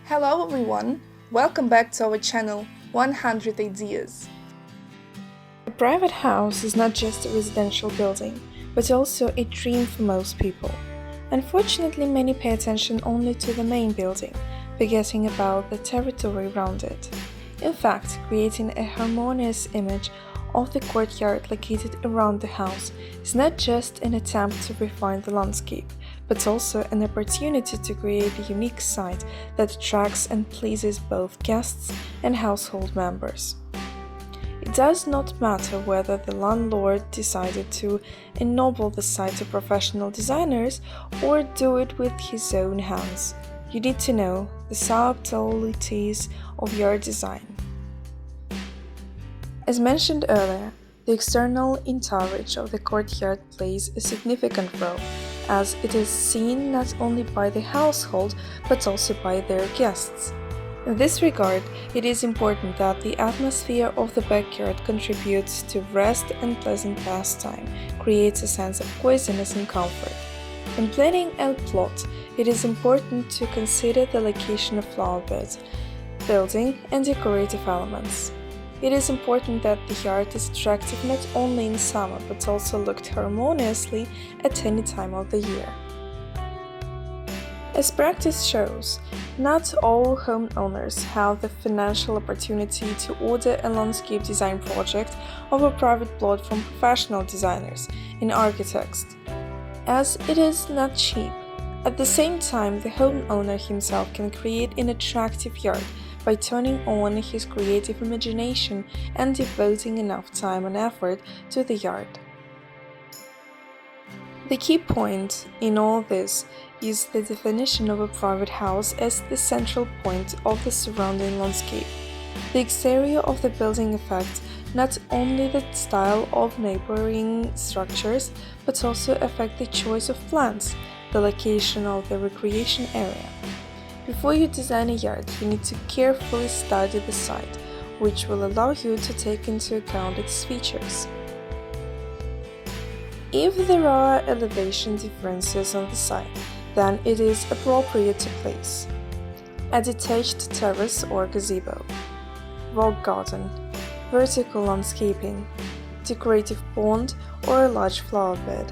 Hello everyone, welcome back to our channel 100 Ideas. A private house is not just a residential building, but also a dream for most people. Unfortunately, many pay attention only to the main building, forgetting about the territory around it. In fact, creating a harmonious image of the courtyard located around the house is not just an attempt to refine the landscape, but also an opportunity to create a unique site that attracts and pleases both guests and household members. It does not matter whether the landlord decided to ennoble the site to professional designers or do it with his own hands. You need to know the subtleties of your design. As mentioned earlier, the external entourage of the courtyard plays a significant role, as it is seen not only by the household but also by their guests. In this regard, it is important that the atmosphere of the backyard contributes to rest and pleasant pastime, creates a sense of coziness and comfort. In planning a plot, it is important to consider the location of flower beds, building, and decorative elements. It is important that the yard is attractive not only in summer but also looked harmoniously at any time of the year. As practice shows, not all homeowners have the financial opportunity to order a landscape design project of a private plot from professional designers and architects, as it is not cheap. At the same time, the homeowner himself can create an attractive yard by turning on his creative imagination and devoting enough time and effort to the yard. The key point in all this is the definition of a private house as the central point of the surrounding landscape. The exterior of the building affects not only the style of neighboring structures, but also affect the choice of plants, the location of the recreation area. Before you design a yard, you need to carefully study the site, which will allow you to take into account its features. If there are elevation differences on the site, then it is appropriate to place a detached terrace or gazebo, rock garden, vertical landscaping, decorative pond, or a large flower bed.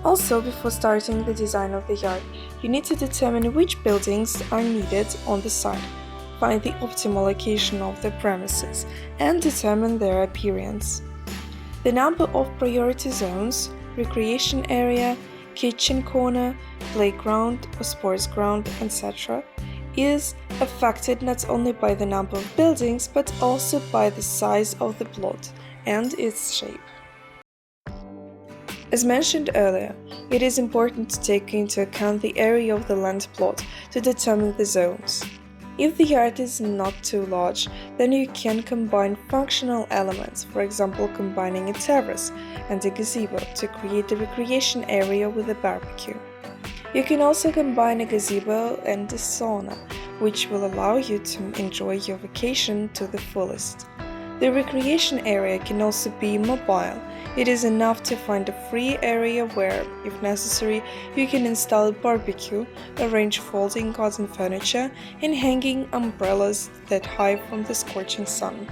Also, before starting the design of the yard, you need to determine which buildings are needed on the site, find the optimal location of the premises, and determine their appearance. The number of priority zones, recreation area, kitchen corner, playground or sports ground, etc., is affected not only by the number of buildings but also by the size of the plot and its shape. As mentioned earlier, it is important to take into account the area of the land plot to determine the zones. If the yard is not too large, then you can combine functional elements, for example combining a terrace and a gazebo to create a recreation area with a barbecue. You can also combine a gazebo and a sauna, which will allow you to enjoy your vacation to the fullest. The recreation area can also be mobile. It is enough to find a free area where, if necessary, you can install a barbecue, arrange folding garden furniture, and hanging umbrellas that hide from the scorching sun.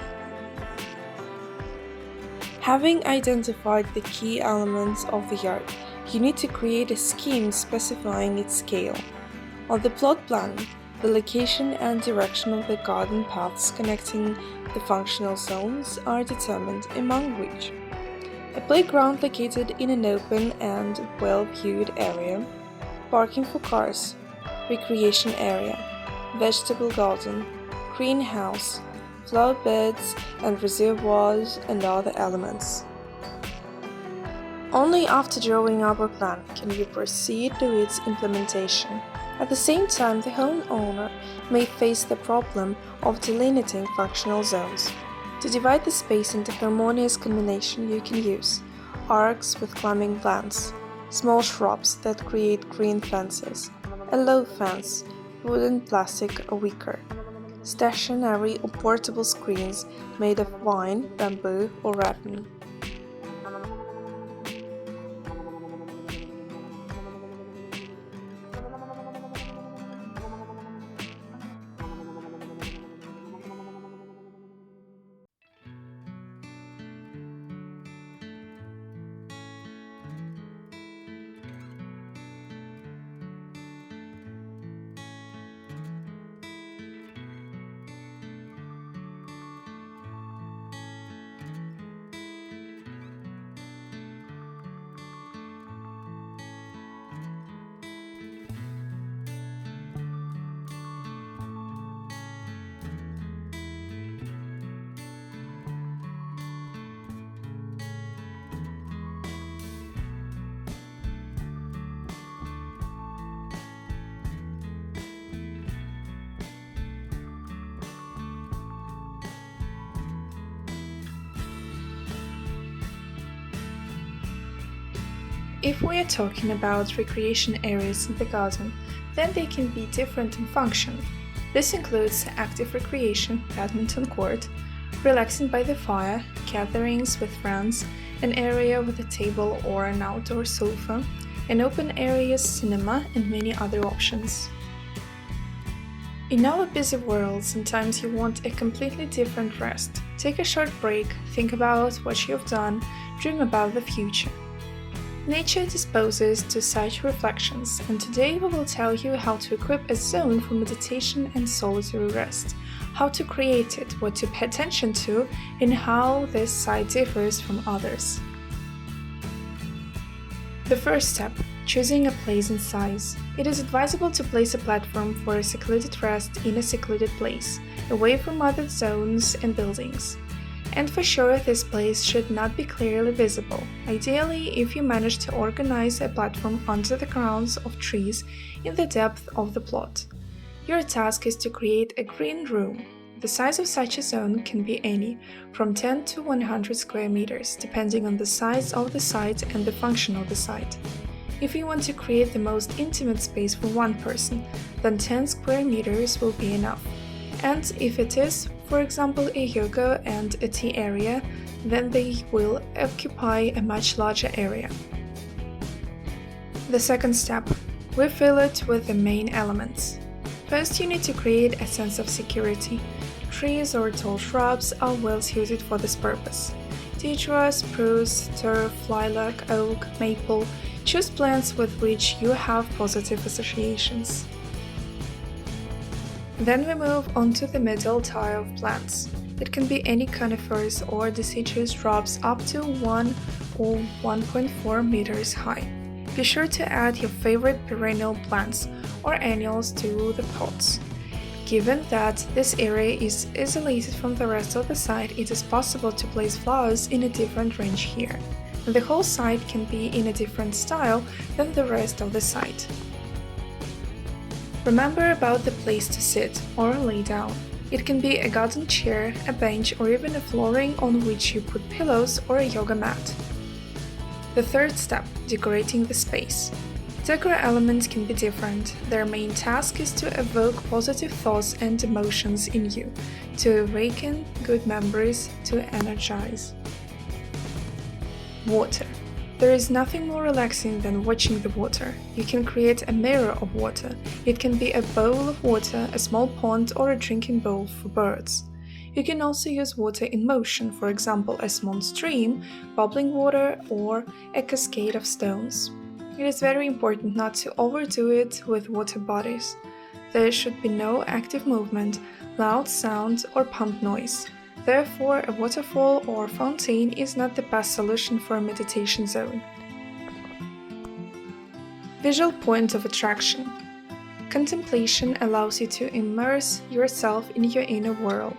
Having identified the key elements of the yard, you need to create a scheme specifying its scale. On the plot plan, the location and direction of the garden paths connecting the functional zones are determined, among which a playground located in an open and well-viewed area, parking for cars, recreation area, vegetable garden, greenhouse, flower beds and reservoirs and other elements. Only after drawing up a plan can you proceed to its implementation. At the same time, the homeowner may face the problem of delineating functional zones. To divide the space into harmonious combination, you can use arcs with climbing plants, small shrubs that create green fences, a low fence, wooden, plastic or wicker, stationary or portable screens made of vine, bamboo or rattan. If we are talking about recreation areas in the garden, then they can be different in function. This includes active recreation, badminton court, relaxing by the fire, gatherings with friends, an area with a table or an outdoor sofa, an open area cinema, and many other options. In our busy world, sometimes you want a completely different rest. Take a short break, think about what you've done, dream about the future. Nature disposes to such reflections, and today we will tell you how to equip a zone for meditation and solitary rest, how to create it, what to pay attention to, and how this site differs from others. The first step, choosing a place and size. It is advisable to place a platform for a secluded rest in a secluded place, away from other zones and buildings. And for sure, this place should not be clearly visible. Ideally, if you manage to organize a platform under the crowns of trees in the depth of the plot. Your task is to create a green room. The size of such a zone can be any, from 10 to 100 square meters, depending on the size of the site and the function of the site. If you want to create the most intimate space for one person, then 10 square meters will be enough. And if it is, for example, a yoga and a tea area, then they will occupy a much larger area. The second step, we fill it with the main elements. First, you need to create a sense of security. Trees or tall shrubs are well suited for this purpose. Teak, spruce, turf, lilac, oak, maple. Choose plants with which you have positive associations. Then we move on to the middle tier of plants. It can be any conifers or deciduous shrubs up to 1 or 1.4 meters high. Be sure to add your favorite perennial plants or annuals to the pots. Given that this area is isolated from the rest of the site, it is possible to place flowers in a different range here. The whole site can be in a different style than the rest of the site. Remember about the place to sit or lay down. It can be a garden chair, a bench, or even a flooring on which you put pillows or a yoga mat. The third step, decorating the space. Decor elements can be different. Their main task is to evoke positive thoughts and emotions in you, to awaken good memories, to energize. Water. There is nothing more relaxing than watching the water. You can create a mirror of water. It can be a bowl of water, a small pond, or a drinking bowl for birds. You can also use water in motion, for example, a small stream, bubbling water, or a cascade of stones. It is very important not to overdo it with water bodies. There should be no active movement, loud sound, or pump noise. Therefore, a waterfall or fountain is not the best solution for a meditation zone. Visual point of attraction. Contemplation allows you to immerse yourself in your inner world.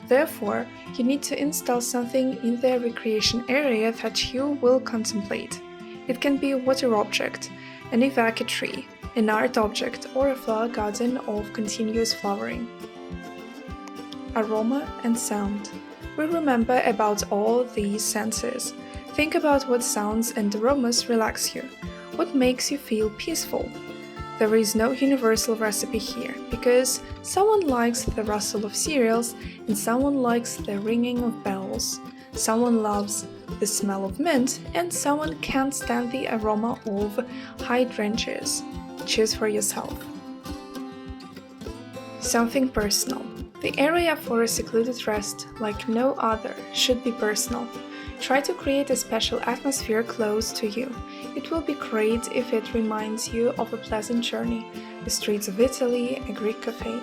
Therefore, you need to install something in the recreation area that you will contemplate. It can be a water object, an evacuate tree, an art object, or a flower garden of continuous flowering. Aroma and sound. We remember about all these senses. Think about what sounds and aromas relax you. What makes you feel peaceful? There is no universal recipe here, because someone likes the rustle of cereals and someone likes the ringing of bells. Someone loves the smell of mint and someone can't stand the aroma of hydrangeas. Choose for yourself. Something personal. The area for a secluded rest, like no other, should be personal. Try to create a special atmosphere close to you. It will be great if it reminds you of a pleasant journey, the streets of Italy, a Greek cafe.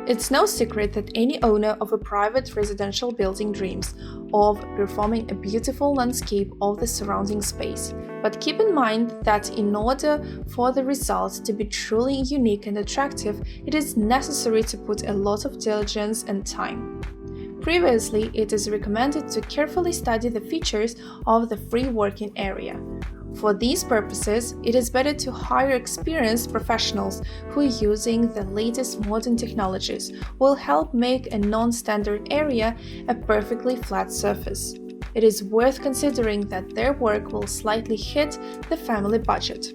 It's no secret that any owner of a private residential building dreams of performing a beautiful landscape of the surrounding space. But keep in mind that in order for the results to be truly unique and attractive, it is necessary to put a lot of diligence and time. Previously, it is recommended to carefully study the features of the free working area. For these purposes, it is better to hire experienced professionals who, using the latest modern technologies, will help make a non-standard area a perfectly flat surface. It is worth considering that their work will slightly hit the family budget.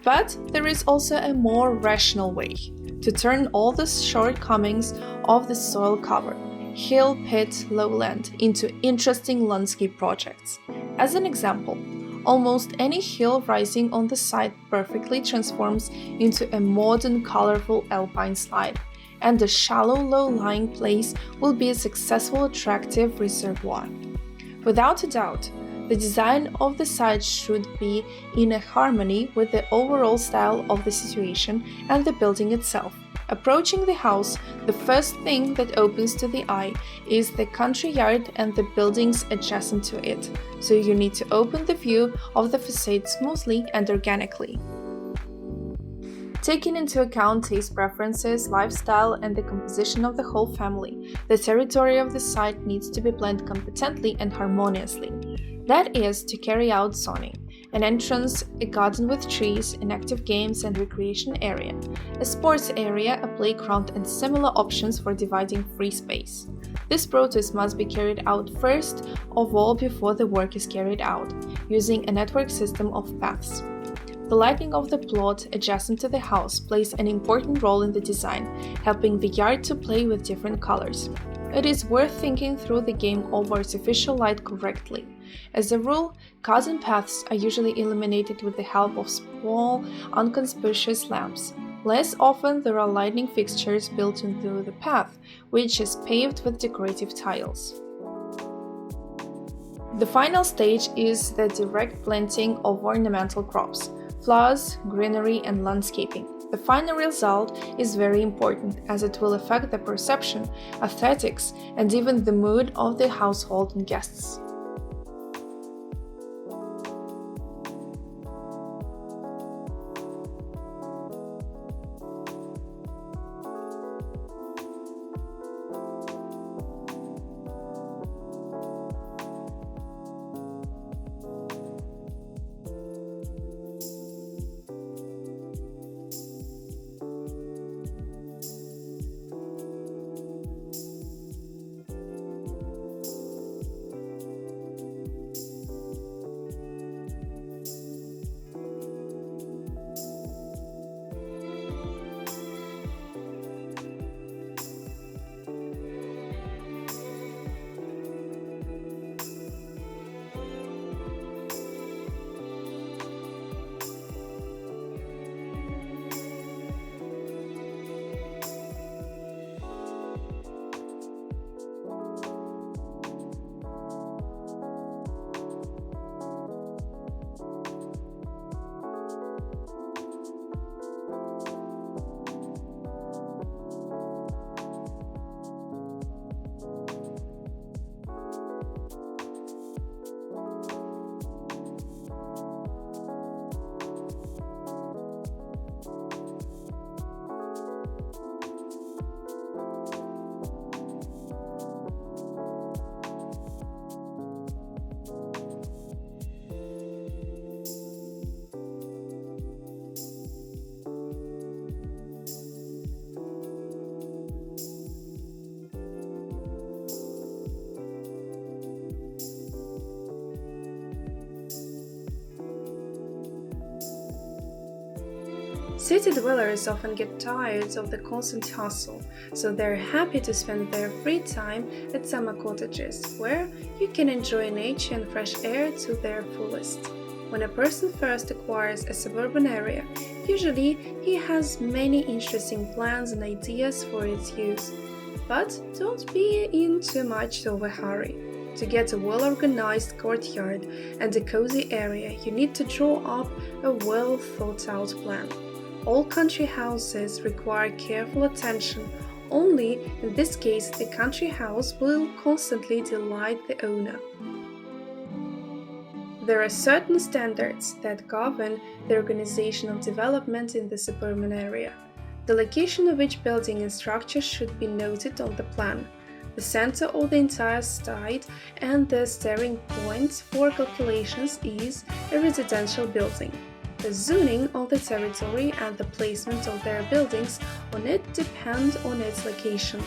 But there is also a more rational way to turn all the shortcomings of the soil cover, hill, pit, lowland into interesting landscape projects. As an example, almost any hill rising on the site perfectly transforms into a modern, colorful alpine slide, and the shallow, low-lying place will be a successful, attractive reservoir. Without a doubt, the design of the site should be in harmony with the overall style of the situation and the building itself. Approaching the house, the first thing that opens to the eye is the country yard and the buildings adjacent to it, so you need to open the view of the facade smoothly and organically. Taking into account taste preferences, lifestyle, and the composition of the whole family, the territory of the site needs to be planned competently and harmoniously. That is, to carry out zoning, an entrance, a garden with trees, an active games and recreation area, a sports area, a playground, and similar options for dividing free space. This process must be carried out first of all before the work is carried out, using a network system of paths. The lighting of the plot adjacent to the house plays an important role in the design, helping the yard to play with different colors. It is worth thinking through the game of artificial light correctly. As a rule, garden paths are usually illuminated with the help of small, inconspicuous lamps. Less often, there are lighting fixtures built into the path, which is paved with decorative tiles. The final stage is the direct planting of ornamental crops, flowers, greenery, and landscaping. The final result is very important as it will affect the perception, aesthetics, and even the mood of the household and guests. City dwellers often get tired of the constant hustle, so they're happy to spend their free time at summer cottages, where you can enjoy nature and fresh air to their fullest. When a person first acquires a suburban area, usually he has many interesting plans and ideas for its use. But don't be in too much of a hurry. To get a well-organized courtyard and a cozy area, you need to draw up a well-thought-out plan. All country houses require careful attention. Only in this case, the country house will constantly delight the owner. There are certain standards that govern the organization of development in the suburban area. The location of each building and structure should be noted on the plan. The center of the entire site and the starting point for calculations is a residential building. The zoning of the territory and the placement of their buildings on it depend on its location.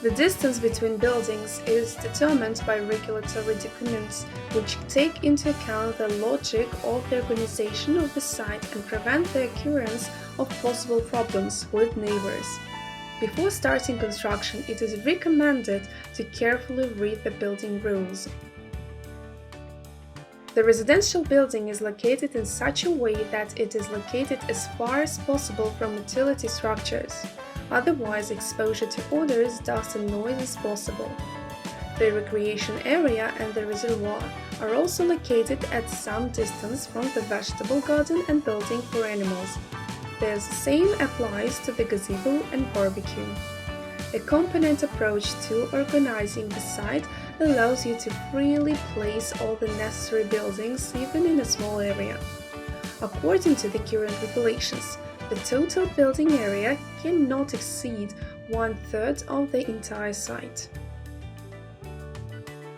The distance between buildings is determined by regulatory documents, which take into account the logic of the organization of the site and prevent the occurrence of possible problems with neighbors. Before starting construction, it is recommended to carefully read the building rules. The residential building is located in such a way that it is located as far as possible from utility structures. Otherwise, exposure to odors, dust and noise is possible. The recreation area and the reservoir are also located at some distance from the vegetable garden and building for animals. The same applies to the gazebo and barbecue. A component approach to organizing the site allows you to freely place all the necessary buildings even in a small area. According to the current regulations, the total building area cannot exceed 1/3 of the entire site.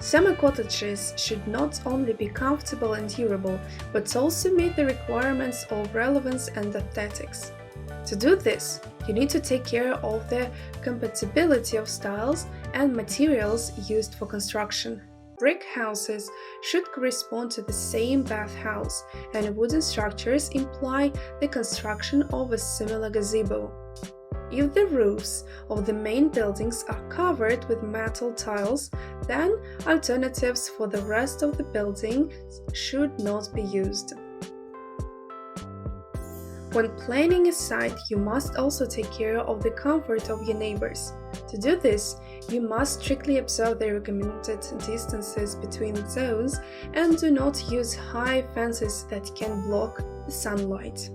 Summer cottages should not only be comfortable and durable, but also meet the requirements of relevance and aesthetics. To do this, you need to take care of the compatibility of styles and materials used for construction. Brick houses should correspond to the same bathhouse, and wooden structures imply the construction of a similar gazebo. If the roofs of the main buildings are covered with metal tiles, then alternatives for the rest of the building should not be used. When planning a site, you must also take care of the comfort of your neighbors. To do this, you must strictly observe the recommended distances between zones and do not use high fences that can block the sunlight.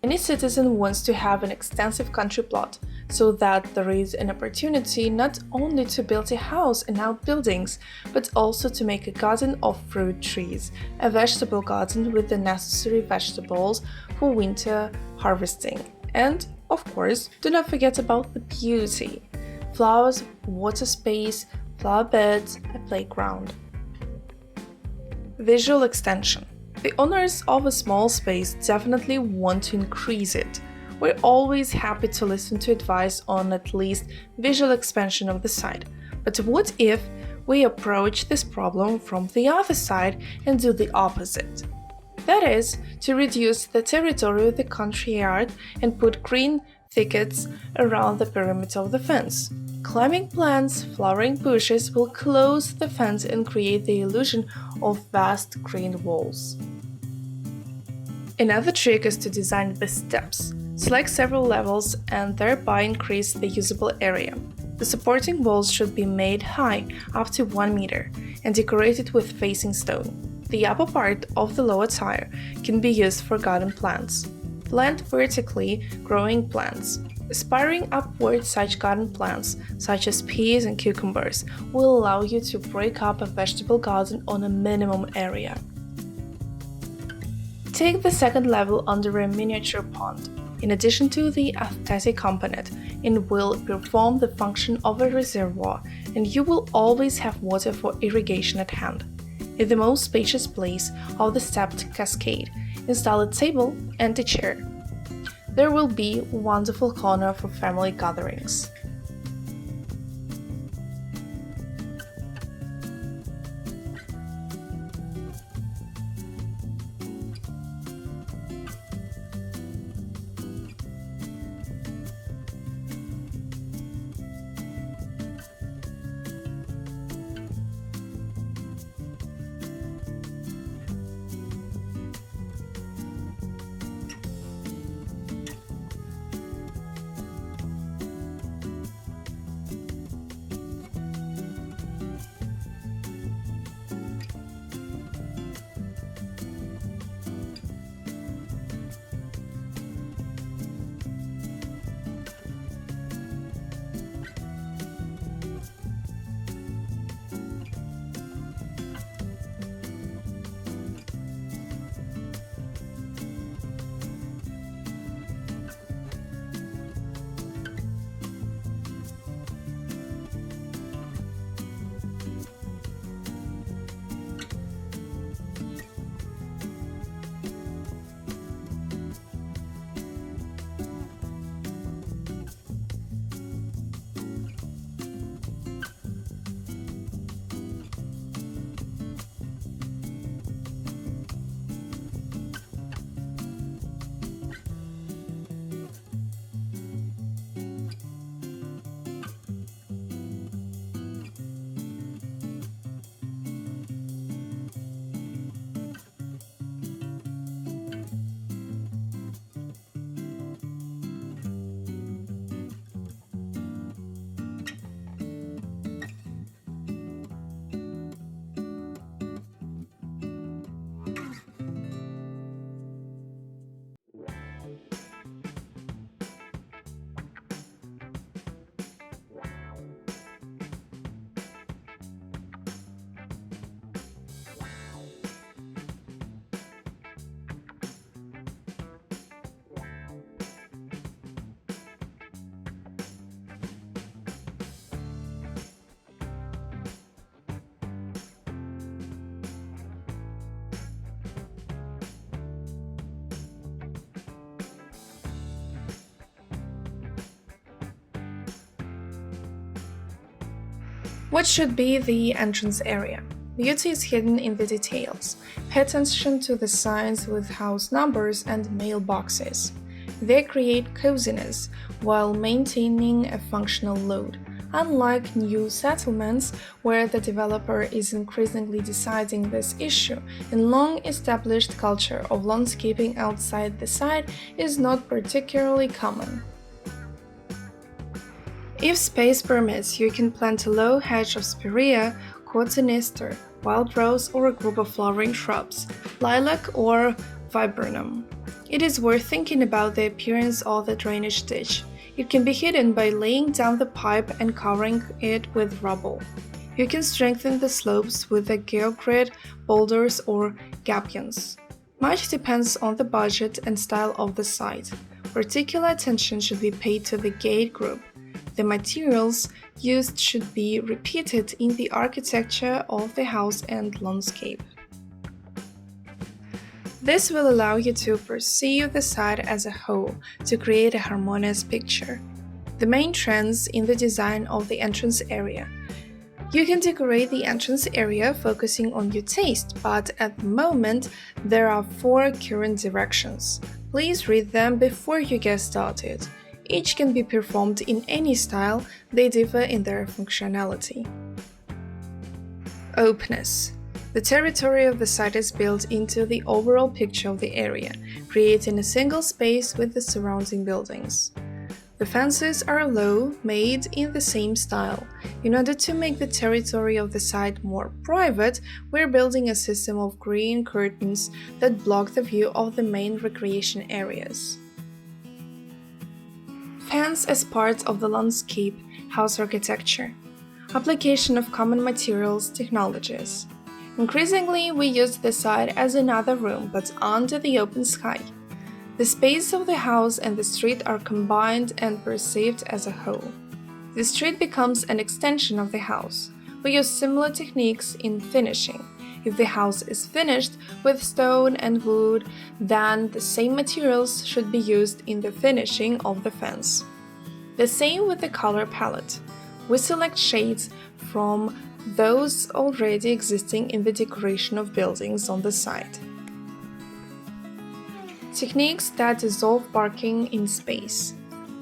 Any citizen wants to have an extensive country plot. so that there is an opportunity not only to build a house and outbuildings, but also to make a garden of fruit trees, a vegetable garden with the necessary vegetables for winter harvesting. And, of course, do not forget about the beauty: flowers, water space, flower beds, a playground. Visual extension. The owners of a small space definitely want to increase it. We're always happy to listen to advice on at least visual expansion of the site. But what if we approach this problem from the other side and do the opposite? That is, to reduce the territory of the courtyard and put green thickets around the perimeter of the fence. Climbing plants, flowering bushes will close the fence and create the illusion of vast green walls. Another trick is to design the steps. Select several levels and thereby increase the usable area. The supporting walls should be made high, up to 1 meter, and decorated with facing stone. The upper part of the lower tier can be used for garden plants. Plant vertically growing plants. Aspiring upward, such garden plants, such as peas and cucumbers, will allow you to break up a vegetable garden on a minimum area. Take the second level under a miniature pond. In addition to the aesthetic component, it will perform the function of a reservoir, and you will always have water for irrigation at hand. In the most spacious place of the stepped cascade, install a table and a chair. There will be a wonderful corner for family gatherings. What should be the entrance area? Beauty is hidden in the details. Pay attention to the signs with house numbers and mailboxes. They create coziness while maintaining a functional load. Unlike new settlements, where the developer is increasingly deciding this issue, a long-established culture of landscaping outside the site is not particularly common. If space permits, you can plant a low hedge of spirea, cotoneaster, wild rose, or a group of flowering shrubs, lilac or viburnum. It is worth thinking about the appearance of the drainage ditch. It can be hidden by laying down the pipe and covering it with rubble. You can strengthen the slopes with the geogrid, boulders, or gabions. Much depends on the budget and style of the site. Particular attention should be paid to the gate group. The materials used should be repeated in the architecture of the house and landscape. This will allow you to perceive the site as a whole to create a harmonious picture. The main trends in the design of the entrance area. You can decorate the entrance area focusing on your taste, but at the moment there are 4 current directions. Please read them before you get started. Each can be performed in any style, they differ in their functionality. Openness. The territory of the site is built into the overall picture of the area, creating a single space with the surrounding buildings. The fences are low, made in the same style. In order to make the territory of the site more private, we're building a system of green curtains that block the view of the main recreation areas. Fence as part of the landscape house architecture. Application of common materials technologies. Increasingly, we use the site as another room, but under the open sky. The space of the house and the street are combined and perceived as a whole. The street becomes an extension of the house. We use similar techniques in finishing. If the house is finished with stone and wood, then the same materials should be used in the finishing of the fence. The same with the color palette. We select shades from those already existing in the decoration of buildings on the site. Techniques that dissolve parking in space.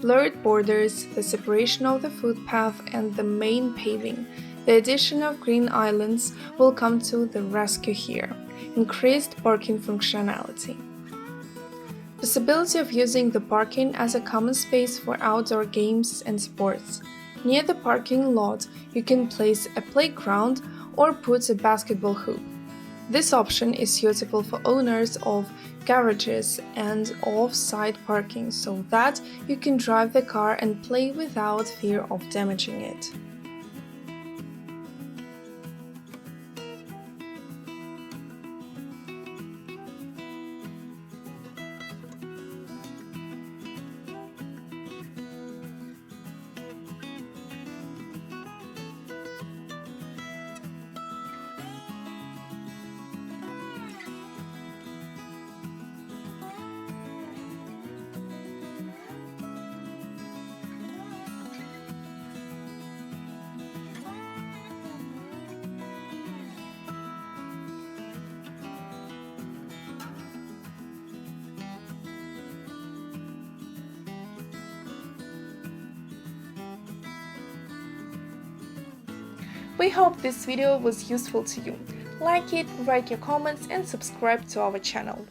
Blurred borders, the separation of the footpath and the main paving. The addition of green islands will come to the rescue here. Increased parking functionality. Possibility of using the parking as a common space for outdoor games and sports. Near the parking lot, you can place a playground or put a basketball hoop. This option is suitable for owners of garages and off-site parking so that you can drive the car and play without fear of damaging it. We hope this video was useful to you. Like it, write your comments and subscribe to our channel.